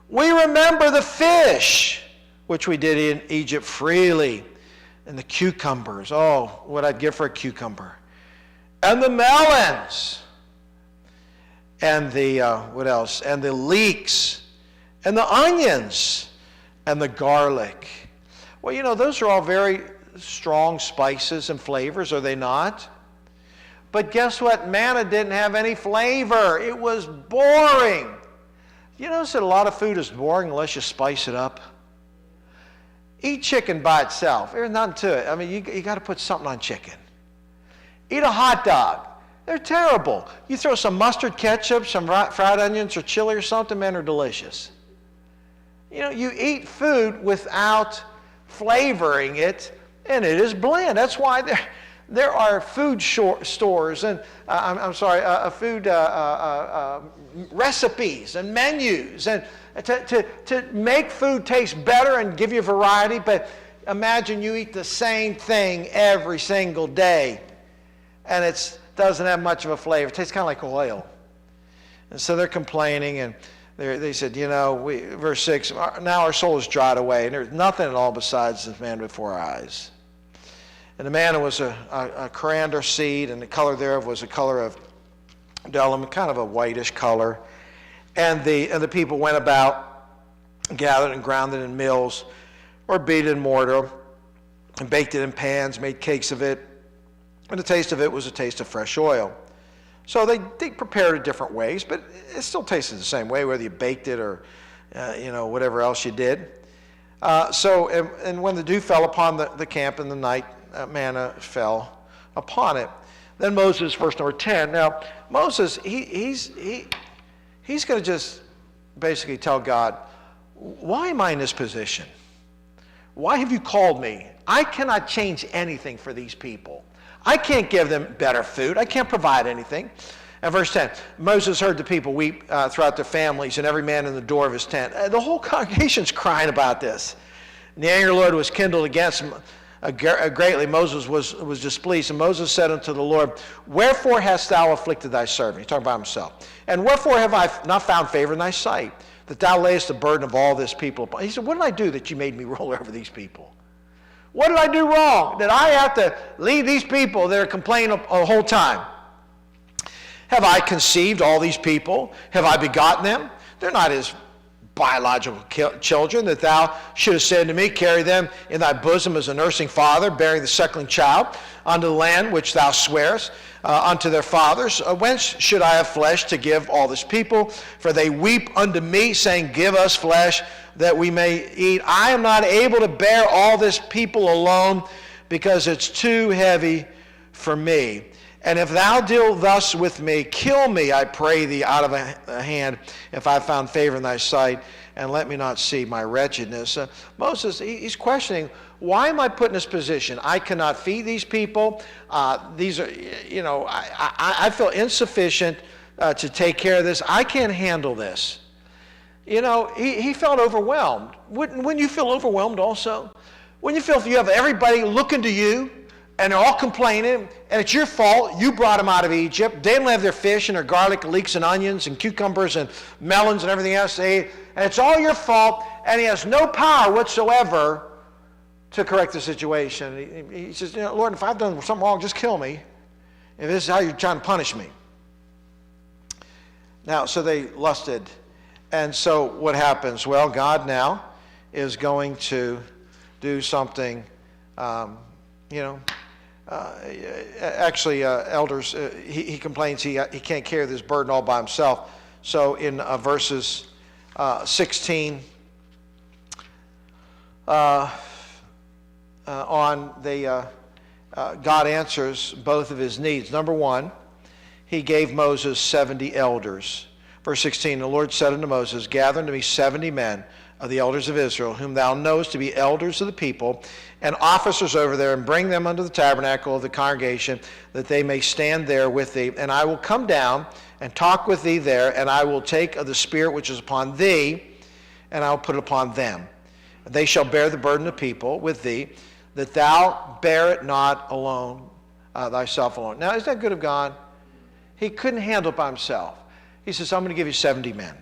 We remember the fish, which we did in Egypt freely, and the cucumbers. Oh, what I'd give for a cucumber. And the melons. And the, what else? And the leeks. And the onions. And the garlic. Well, you know, those are all very strong spices and flavors, are they not? But guess what? Manna didn't have any flavor. It was boring. You notice that a lot of food is boring unless you spice it up? Eat chicken by itself. There's nothing to it. I mean, you got to put something on chicken. Eat a hot dog. They're terrible. You throw some mustard ketchup, some fried onions or chili or something, man, they're delicious. You know, you eat food without flavoring it, and it is bland. That's why there are food stores and food recipes and menus and to make food taste better and give you variety. But imagine you eat the same thing every single day, and it doesn't have much of a flavor. It tastes kind of like oil. And so they're complaining, and they said, you know, verse 6, now our soul is dried away, and there's nothing at all besides this man before our eyes. And the manna was a coriander seed, and the color thereof was the color of bdellium, kind of a whitish color. And the people went about, gathered and ground it in mills, or beat it in mortar, and baked it in pans, made cakes of it. And the taste of it was a taste of fresh oil. So they prepared it different ways, but it still tasted the same way, whether you baked it or, whatever else you did. And when the dew fell upon the camp in the night, manna fell upon it. Then Moses, verse number 10. Now, Moses, he's going to just basically tell God, why am I in this position? Why have you called me? I cannot change anything for these people. I can't give them better food. I can't provide anything. And verse 10, Moses heard the people weep throughout their families, and every man in the door of his tent. The whole congregation's crying about this. And the anger of the Lord was kindled against him greatly. Moses was displeased. And Moses said unto the Lord, wherefore hast thou afflicted thy servant? He's talking about himself. And wherefore have I not found favor in thy sight, that thou layest the burden of all this people upon? He said, what did I do that you made me rule over these people? What did I do wrong that I have to lead these people that are complaining the whole time? Have I conceived all these people? Have I begotten them? They're not his biological children, that thou shouldest say to me, carry them in thy bosom as a nursing father, bearing the suckling child, unto the land which thou swearest unto their fathers. Whence should I have flesh to give all this people? For they weep unto me, saying, give us flesh that we may eat. I am not able to bear all this people alone, because it's too heavy for me. And if thou deal thus with me, kill me, I pray thee, out of a hand, if I have found favor in thy sight, and let me not see my wretchedness. Moses, he's questioning, why am I put in this position? I cannot feed these people. These are, I feel insufficient to take care of this. I can't handle this. You know, he felt overwhelmed. Wouldn't you feel overwhelmed also? Wouldn't you feel if you have everybody looking to you, and they're all complaining, and it's your fault, you brought them out of Egypt, they didn't have their fish and their garlic, leeks and onions and cucumbers and melons and everything else they ate, and it's all your fault, and he has no power whatsoever to correct the situation. He says, Lord, if I've done something wrong, just kill me, if this is how you're trying to punish me. Now, so they lusted. And so what happens? Well, God now is going to do something, elders, he complains he can't carry this burden all by himself. So in verses 16 God answers both of his needs. Number one, he gave Moses 70 elders. Verse 16, the Lord said unto Moses, gather unto me 70 men of the elders of Israel, whom thou knowest to be elders of the people, and officers over there, and bring them unto the tabernacle of the congregation, that they may stand there with thee. And I will come down and talk with thee there, and I will take of the Spirit which is upon thee, and I will put it upon them. And they shall bear the burden of people with thee, that thou bear it not alone, thyself alone. Now, isn't that good of God? He couldn't handle it by himself. He says, I'm going to give you 70 men.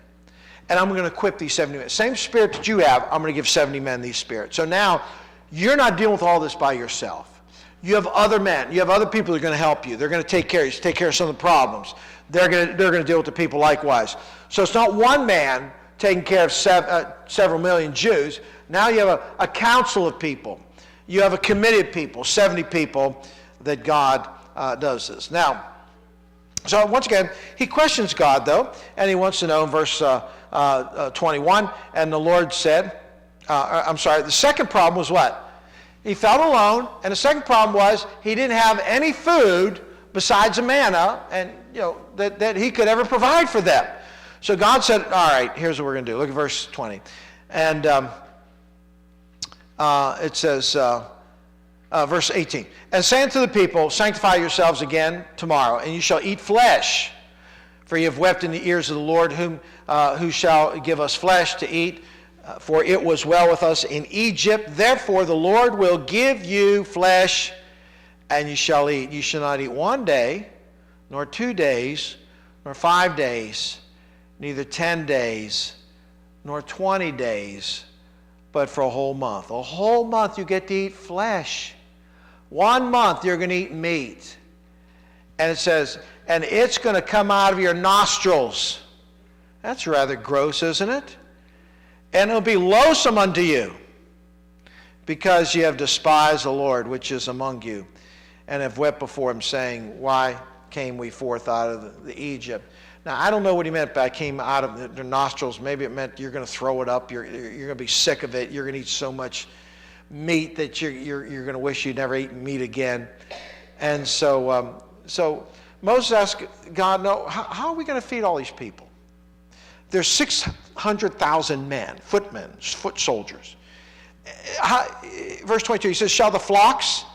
And I'm going to equip these 70 men. Same spirit that you have, I'm going to give 70 men these spirits. So now, you're not dealing with all this by yourself. You have other men. You have other people that are going to help you. They're going to take care of some of the problems. They're going to deal with the people likewise. So it's not one man taking care of several million Jews. Now you have a council of people. You have a committee of people, 70 people, that God does this. Now, so once again, he questions God, though, and he wants to know in verse 21, and the Lord said, the second problem was what? He felt alone, and the second problem was he didn't have any food besides the manna, and that he could ever provide for them. So God said, all right, here's what we're going to do. Look at verse 20. And it says, verse 18, and say unto the people, sanctify yourselves again tomorrow, and you shall eat flesh. For ye have wept in the ears of the Lord, who shall give us flesh to eat. For it was well with us in Egypt. Therefore the Lord will give you flesh, and you shall eat. You shall not eat 1 day, nor 2 days, nor 5 days, neither 10 days, nor 20 days, but for a whole month. A whole month you get to eat flesh. 1 month you're going to eat meat. And it says, and it's going to come out of your nostrils. That's rather gross, isn't it? And it'll be loathsome unto you, because ye have despised the Lord which is among you, and have wept before him, saying, why came we forth out of the Egypt? Now, I don't know what he meant by came out of their nostrils. Maybe it meant you're going to throw it up. You're going to be sick of it. You're going to eat so much meat that you're going to wish you'd never eaten meat again. And so Moses asked God, no, how are we going to feed all these people? There's 600,000 men, footmen, foot soldiers. Verse 22, he says, shall the flocks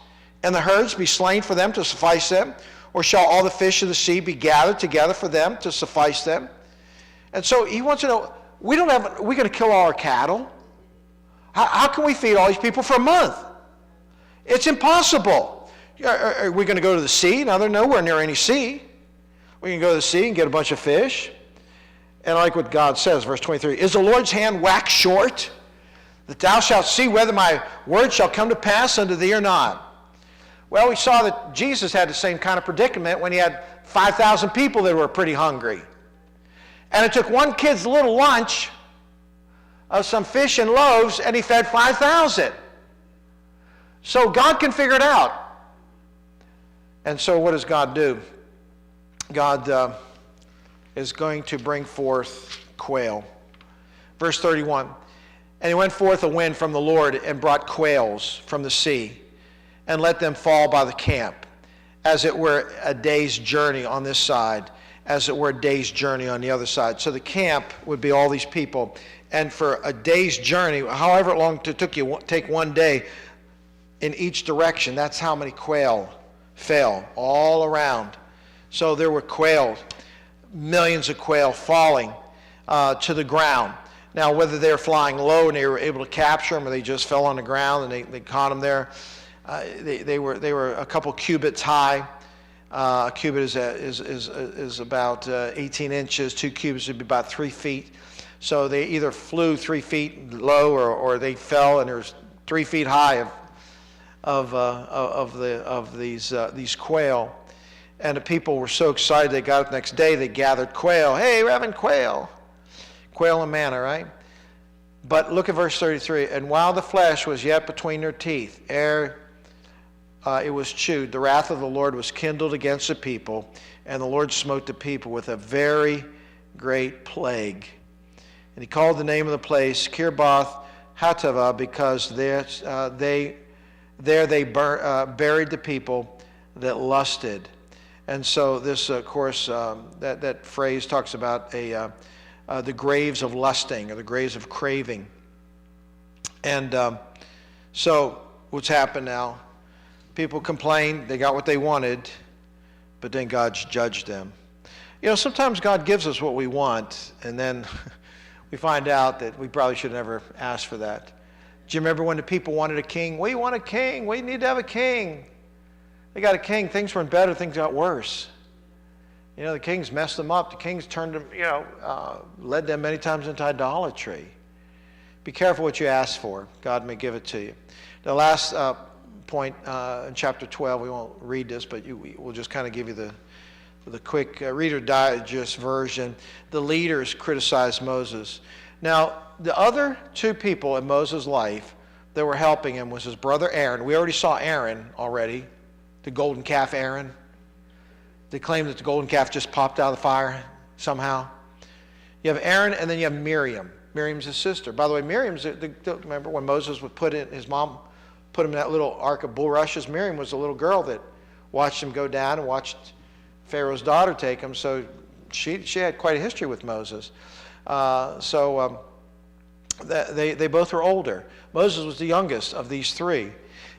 and the herds be slain for them to suffice them? Or shall all the fish of the sea be gathered together for them to suffice them? And so he wants to know, we're going to kill all our cattle? How can we feed all these people for a month? It's impossible. Are we going to go to the sea? Now, they're nowhere near any sea. We can go to the sea and get a bunch of fish. And I like what God says, verse 23, is the Lord's hand waxed short, that thou shalt see whether my word shall come to pass unto thee or not? Well, we saw that Jesus had the same kind of predicament when he had 5,000 people that were pretty hungry. And it took one kid's little lunch of some fish and loaves, and he fed 5,000. So God can figure it out. And so what does God do? God is going to bring forth quail. Verse 31, and he went forth a wind from the Lord and brought quails from the sea, and let them fall by the camp, as it were a day's journey on this side, as it were a day's journey on the other side. So the camp would be all these people. And for a day's journey, however long it took you, take 1 day in each direction, that's how many quail fell all around. So there were quail, millions of quail falling to the ground. Now, whether they were flying low and they were able to capture them, or they just fell on the ground and they caught them there, they were a couple cubits high. A cubit is about 18 inches. 2 cubits would be about 3 feet. So they either flew 3 feet low, or they fell, and there was 3 feet high of these quail. And the people were so excited, they got up the next day, they gathered quail. Hey, we're having quail. Quail and manna, right? But look at verse 33. And while the flesh was yet between their teeth, ere it was chewed, the wrath of the Lord was kindled against the people, and the Lord smote the people with a very great plague. And he called the name of the place Kirbath Hatava, because there they buried the people that lusted. And so this, of course, that phrase talks about the graves of lusting or the graves of craving. And so what's happened now? People complained, they got what they wanted, but then God judged them. You know, sometimes God gives us what we want, and then we find out that we probably should have never asked for that. Do you remember when the people wanted a king? We want a king. We need to have a king. They got a king. Things weren't better. Things got worse. You know, the kings messed them up. The kings turned them, led them many times into idolatry. Be careful what you ask for. God may give it to you. The last point in chapter 12, we won't read this, but we'll just kind of give you the quick Reader Digest version. The leaders criticized Moses. Now, the other two people in Moses' life that were helping him was his brother Aaron. We already saw Aaron already, the golden calf Aaron. They claim that the golden calf just popped out of the fire somehow. You have Aaron, and then you have Miriam. Miriam's his sister. By the way, Miriam's, remember when Moses would his mom put him in that little ark of bulrushes? Miriam was a little girl that watched him go down and watched Pharaoh's daughter take him. So she had quite a history with Moses. They both were older. Moses was the youngest of these three.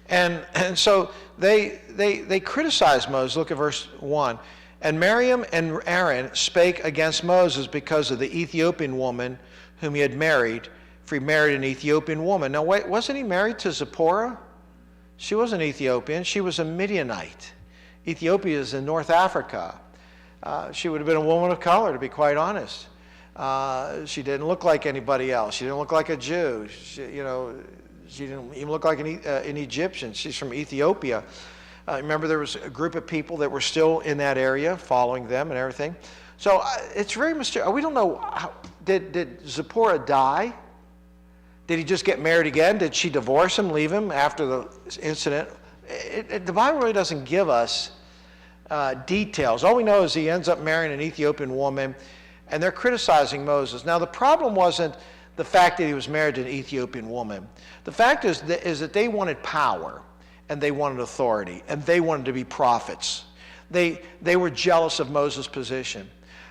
And so they criticized Moses. Look at verse 1. And Miriam and Aaron spake against Moses because of the Ethiopian woman whom he had married, for he married an Ethiopian woman. Now, wait, wasn't he married to Zipporah? She wasn't Ethiopian. She was a Midianite. Ethiopia is in North Africa. She would have been a woman of color, to be quite honest. She didn't look like anybody else. She didn't look like a Jew. She didn't even look like an Egyptian. She's from Ethiopia. Remember, there was a group of people that were still in that area, following them and everything. So it's very mysterious. We don't know, did Zipporah die? Did he just get married again? Did she divorce him, leave him after the incident? The Bible really doesn't give us details. All we know is he ends up marrying an Ethiopian woman, and they're criticizing Moses. Now, the problem wasn't the fact that he was married to an Ethiopian woman. The fact is that they wanted power, and they wanted authority, and they wanted to be prophets. They were jealous of Moses' position.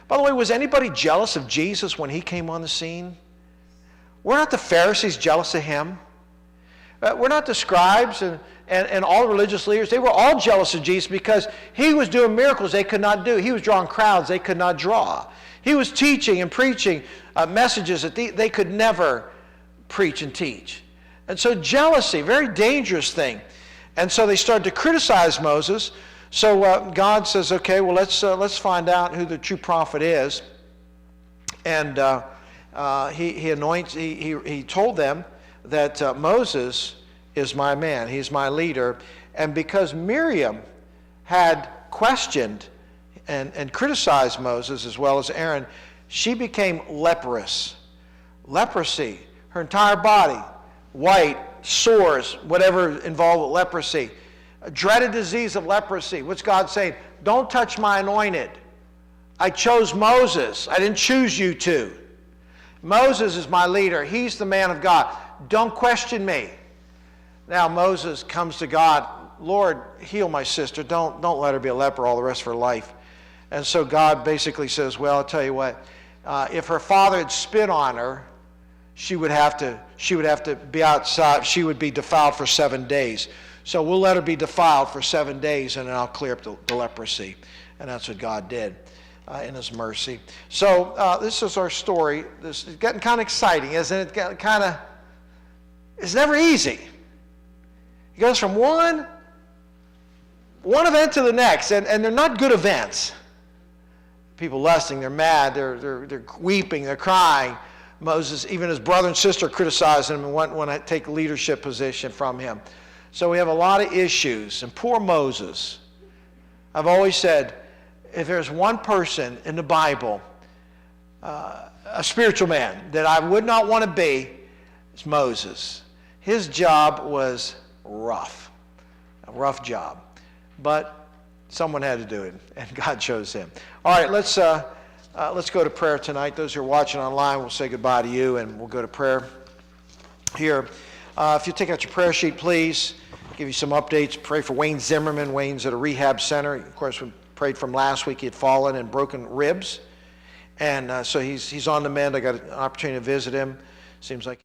By the way, was anybody jealous of Jesus when he came on the scene? Were not the Pharisees jealous of him? Were not the scribes and all religious leaders? They were all jealous of Jesus because he was doing miracles they could not do. He was drawing crowds they could not draw. He was teaching and preaching messages that they could never preach and teach. And so jealousy, very dangerous thing. And so they started to criticize Moses. So God says, okay, well, let's find out who the true prophet is. And he told them that Moses is my man. He's my leader. And because Miriam had questioned and criticized Moses as well as Aaron, she became leprous. Leprosy, her entire body, white, sores, whatever involved with leprosy. A dreaded disease of leprosy. What's God saying? Don't touch my anointed. I chose Moses. I didn't choose you to. Moses is my leader. He's the man of God. Don't question me. Now Moses comes to God. Lord, heal my sister. Don't let her be a leper all the rest of her life. And so God basically says, well, I'll tell you what. If her father had spit on her, she would have to be outside. She would be defiled for 7 days. So we'll let her be defiled for 7 days, and then I'll clear up the leprosy. And that's what God did in his mercy. So this is our story. This is getting kind of exciting, isn't it? It's never easy. It goes from one event to the next, and they're not good events. People lusting, they're mad, they're weeping, they're crying. Moses, even his brother and sister criticized him and want to take a leadership position from him. So we have a lot of issues. And poor Moses. I've always said, if there's one person in the Bible, a spiritual man, that I would not want to be, it's Moses. His job was rough. A rough job. But someone had to do it, and God chose him. All right, let's go to prayer tonight. Those who are watching online, we'll say goodbye to you, and we'll go to prayer here. If you take out your prayer sheet, please. Give you some updates. Pray for Wayne Zimmerman. Wayne's at a rehab center. Of course, we prayed from last week. He had fallen and broken ribs. And so he's on the mend. I got an opportunity to visit him. Seems like